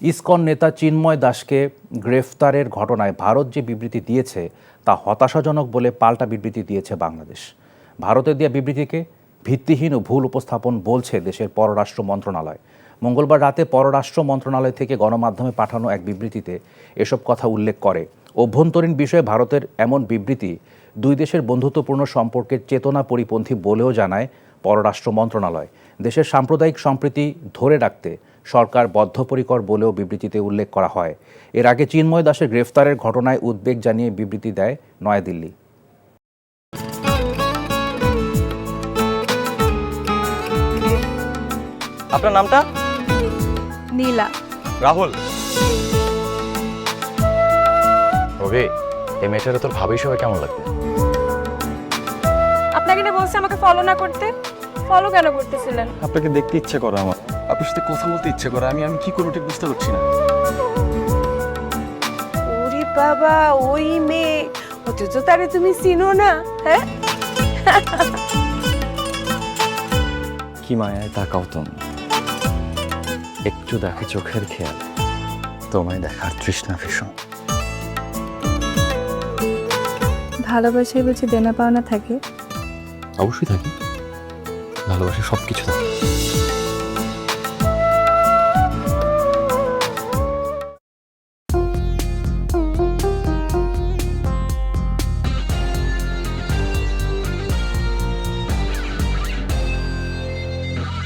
ISKCON নেতা চিন্ময় দাসকে গ্রেফতারের ঘটনায় ভারত যে বিবৃতি দিয়েছে তা হতাশাজনক বলে পাল্টা বিবৃতি দিয়েছে বাংলাদেশ। ভারতের দেওয়া বিবৃতিকে ভিত্তিহীন ও ভুল উপস্থাপন বলছে দেশের পররাষ্ট্র মন্ত্রণালয়। মঙ্গলবার রাতে পররাষ্ট্র মন্ত্রণালয় থেকে গণমাধ্যমে পাঠানো এক বিবৃতিতে এসব কথা উল্লেখ করে। অভ্যন্তরীণ বিষয়ে ভারতের এমন বিবৃতি দুই দেশের বন্ধুত্বপূর্ণ সম্পর্কের চেতনা পরিপন্থী বলেও জানায় পররাষ্ট্র মন্ত্রণালয়। দেশের সাম্প্রদায়িক সম্প্রীতি ধরে রাখতে সরকার বদ্ধপরিকর বলেও বিবৃতিতে উল্লেখ করা হয়। এর আগে চিন্ময় দাসের গ্রেফতারের ঘটনায় উদ্বেগ জানিয়ে বিবৃতি দেয় নয়াদিল্লি। আপনার নামটা? নীলা। রাহুল। রবি, এই মেয়েটারে তোর ভাবি সবাই কেমন লাগবে? আপনাকে না বলছে আমাকে ফলো না করতে, ফলো কেন করতেছিলেন? আপনাকে দেখতে ইচ্ছে করে আমার, আপনার সাথে কথা বলতে ইচ্ছে করে। আমি কি করবো ঠিক বুঝতে পারছি না। ওরে বাবা, ওই মেয়ে, অথচ তারে তুমি চিনো না? হ্যাঁ, কি মায়ায় তাকাও তুমি, একটু দেখে চোখের খেয়াল, তোমায় দেখার তৃষ্ণা ভীষণ। ভালোবাসায় বুঝি দেনা পাওনা থাকে? অবশ্যই থাকি, ভালোবাসা সবকিছু থাকে।